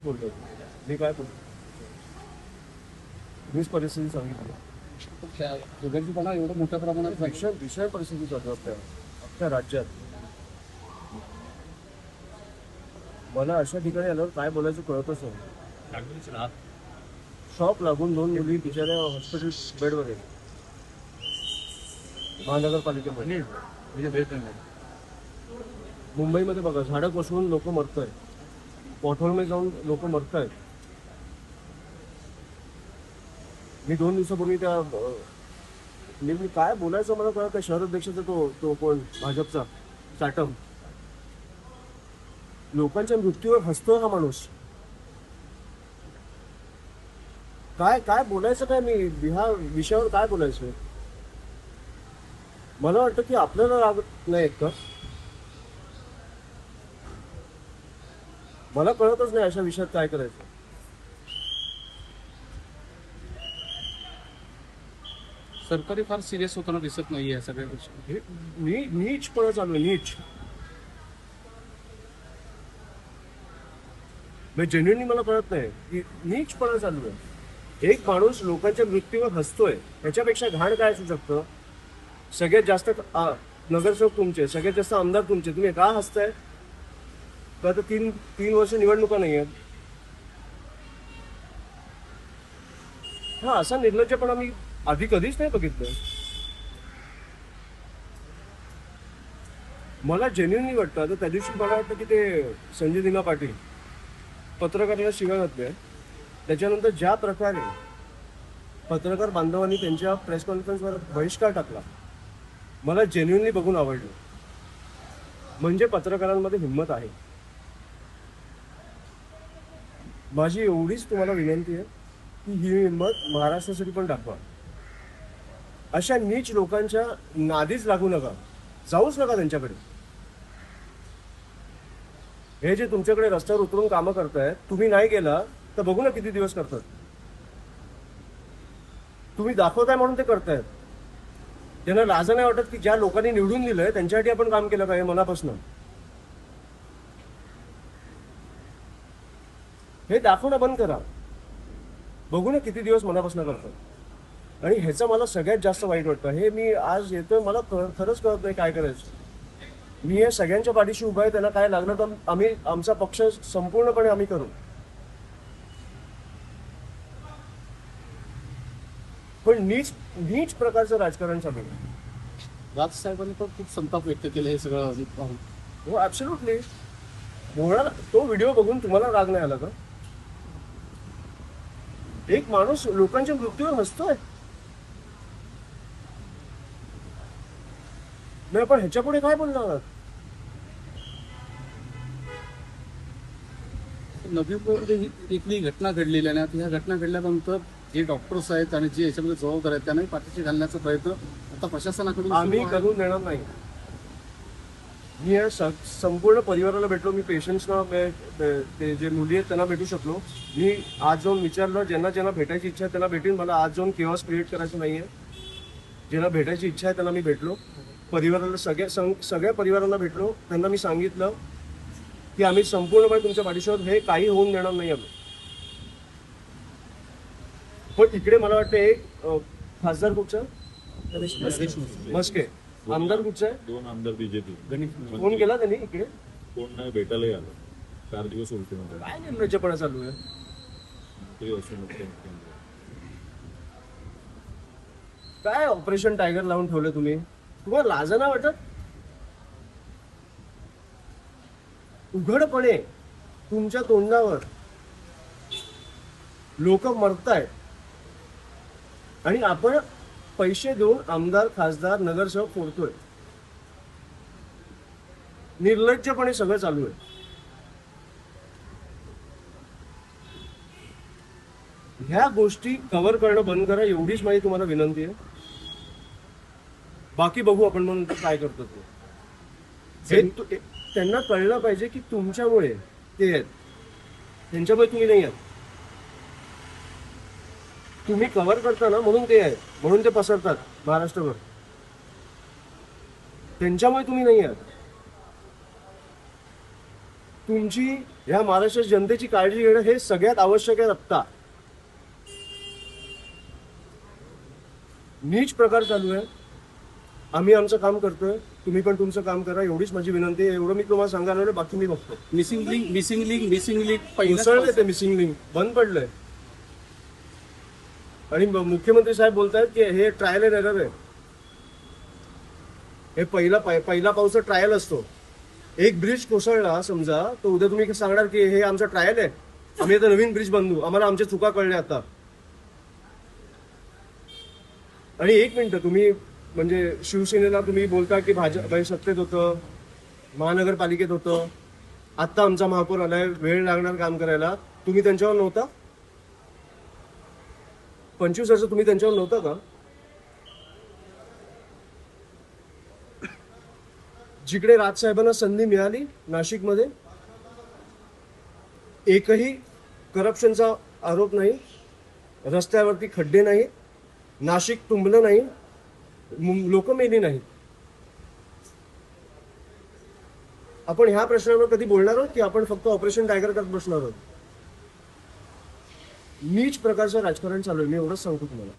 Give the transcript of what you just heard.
बोलतो मी काय बोलतो वीज परिस्थिती सांगितली हलगर्जीपणा एवढं मोठ्या प्रमाणात भीषण भीषण परिस्थिती चालू आहे आपल्या राज्यात. मला अशा ठिकाणी आल्यावर काय बोलायचं कळतच नाही. शॉप लागून 2 मुली बिचाऱ्या हॉस्पिटल बेडवर आहेत महानगरपालिकेमध्ये. मुंबईमध्ये बघा झाडं कोसळून लोक मरतायत, पॉटहोलमध्ये जाऊन लोक मरतायत. मी 2 दिवसापूर्वी त्या मी काय बोलायचं मला कळत नाही. शहर अध्यक्षाचा तो कोण भाजपचा चाटम, लोकांच्या मृत्यूवर हसतोय हा माणूस. काय काय बोलायचं काय, मी ह्या विषयावर काय बोलायचं. मला वाटतं की आपल्याला राग नाही का, मला कळतच नाही अशा विषयात काय करायचं. सरकारी फार सिरियस होताना दिसत नाही या सगळ्या गोष्टी. हे नीचपणा चालू आहे, नीच. जेन्युइनली मला कळत नाही की नीचपणा चालू आहे. एक माणूस लोकांच्या मृत्यूवर हसतोय, त्याच्यापेक्षा घाण काय असू शकतं. सगळ्यात जास्त नगरसेवक तुमचे, सगळ्यात जास्त आमदार तुमचे, तुम्ही का हसताय. का आता 3 वर्ष निवडणुका नाही आहेत. हा असा निर्लज्जपणा मी आधी कधीच नाही बघितलं. मला जेन्युइनली वाटतं. आता त्या दिवशी मला वाटतं की ते संजय दिना पाटील पत्रकाराला शिव्या घातल्या, त्याच्यानंतर ज्या प्रकारे पत्रकार बांधवांनी त्यांच्या प्रेस कॉन्फरन्सवर बहिष्कार टाकला, मला जेन्युइनली बघून आवडलं. म्हणजे पत्रकारांमध्ये हिंमत आहे. माझी एवढीच तुम्हाला विनंती आहे की ही हिंमत महाराष्ट्रासाठी पण दाखवा. अशा नीच लोकांच्या नादीच लागू नका, जाऊच नका त्यांच्याकडे. हे जे तुमच्याकडे रस्त्यावर उतरून कामं करतायत, तुम्ही नाही केला तर बघू ना किती दिवस करतात. तुम्ही दाखवताय म्हणून ते करतायत. त्यांना लाज नाही वाटत की ज्या लोकांनी निवडून दिलंय त्यांच्यासाठी आपण काम केलं पाहिजे मनापासून. हे दाखवणं बंद करा, बघू ना किती दिवस मनापासून करतात. आणि ह्याचं मला सगळ्यात जास्त वाईट वाटतं. हे मी आज येतोय, मला खरंच कळत नाही काय करायचं. मी हे सगळ्यांच्या पाठीशी उभा आहे. त्यांना काय लागलं तर आम्ही आमचा पक्ष संपूर्णपणे आम्ही करू. पण नीच नीच प्रकारचं राजकारण चालू आहे. राज साहेबांनी पण खूप संताप व्यक्त केला हे सगळं पाहून. हो ऍब्सोल्युटली. तो व्हिडिओ बघून तुम्हाला राग नाही आला का. एक माणूस लोकांच्या मृत्यूवर हसतोय. नाही पण ह्याच्या पुढे काय बोलणार. नवी मुंबईमध्ये इथली घटना घडलेली आहे आणि ह्या घटना घडल्यानंतर जे डॉक्टर्स आहेत आणि जे याच्यामध्ये जबाबदार आहेत त्यांनाही पाठीशी घालण्याचा प्रयत्न आता प्रशासनाकडून आम्ही करून देणार नाही. मी या संपूर्ण परिवाराला भेटलो. मी पेशंट्सना, ते जे मुली आहेत त्यांना भेटू शकलो. मी आज जाऊन विचारलं, ज्यांना ज्यांना भेटायची इच्छा आहे त्यांना भेटेन. मला आज जाऊन केओस क्रिएट करायचं नाहीये. ज्यांना भेटायची इच्छा आहे त्यांना मी भेटलो. परिवाराला सगळ्या परिवारांना भेटलो. त्यांना मी सांगितलं की आम्ही संपूर्णपणे तुमच्या पाठीशी आहोत, हे काही होऊन देणार नाही आम्ही. पण इकडे मला वाटतं एक खासदार कुठचा, मस्के, आमदार कुठचा आहे, 2 आमदार बीजेपी. फोन केला त्यांनी इकडे. कोण नाही भेटायलाही आलं. 4 दिवस उलटे काय निर्लज्जपणा चालू आहे. काय ऑपरेशन टायगर लावून ठेवलं तुम्ही. तुम्हाला लाज नाही वाटत. उघडपणे तुमच्या तोंडावर लोक मरतायत आणि आपण पैसे देऊन आमदार, खासदार, नगरसेवक फोडतोय. निर्लज्जपणे सगळं चालू आहे. ह्या गोष्टी कव्हर करणं बंद करा, एवढीच माझी तुम्हाला विनंती आहे. बाकी बघू आपण म्हणून काय करतो ते. त्यांना कळलं पाहिजे की तुमच्यामुळे ते आहेत, त्यांच्यामुळे तुम्ही नाही आहात. तुम्ही कव्हर करता ना म्हणून ते आहेत, म्हणून ते पसरतात महाराष्ट्रभर. त्यांच्यामुळे तुम्ही नाही आहात. तुमची ह्या महाराष्ट्र जनतेची काळजी घेणं हे सगळ्यात आवश्यक आहे आत्ता. नीच प्रकार चालू आहे. आम्ही आमचं काम करतोय, तुम्ही पण तुमचं काम करा, एवढीच माझी विनंती आहे. एवढं मी तुम्हाला सांगायला आलोय, बाकी मी बघतो. मिसिंग लिंक उसळले ते मिसिंग लिंक बंद पडलंय. आणि मुख्यमंत्री साहेब बोलतायत की हे ट्रायल एंड एरर आहे. हे पहिला पाऊसचा ट्रायल असतो. एक ब्रिज कोसळला समजा, तर उद्या तुम्ही सांगणार की हे आमचा ट्रायल आहे, आम्ही आता नवीन ब्रिज बांधू, आम्हाला आमच्या चुका कळल्या आता. आणि एक मिनिट, तुम्ही म्हणजे शिवसेनेला तुम्ही बोलता की भाजप सत्तेत होतं, महानगरपालिकेत होतं, आत्ता आमचा महापौर आलाय, वेळ लागणार काम करायला. तुम्ही त्यांच्यावर नव्हता? 25 वर्ष तुम्ही त्यांच्यावर नव्हता का? जिकडे राजसाहेबांना संधी मिळाली नाशिकमध्ये, एकही करप्शनचा आरोप नाही, रस्त्यावरती खड्डे नाही, नाशिक तुंबलं नाही, लोक मेली नाही. आपण ह्या प्रश्नावर कधी बोलणार आहोत की आपण फक्त ऑपरेशन टायगर करत बसणार आहोत? नीच प्रकारचं राजकारण चालू आहे, मी एवढंच सांगतो तुम्हाला.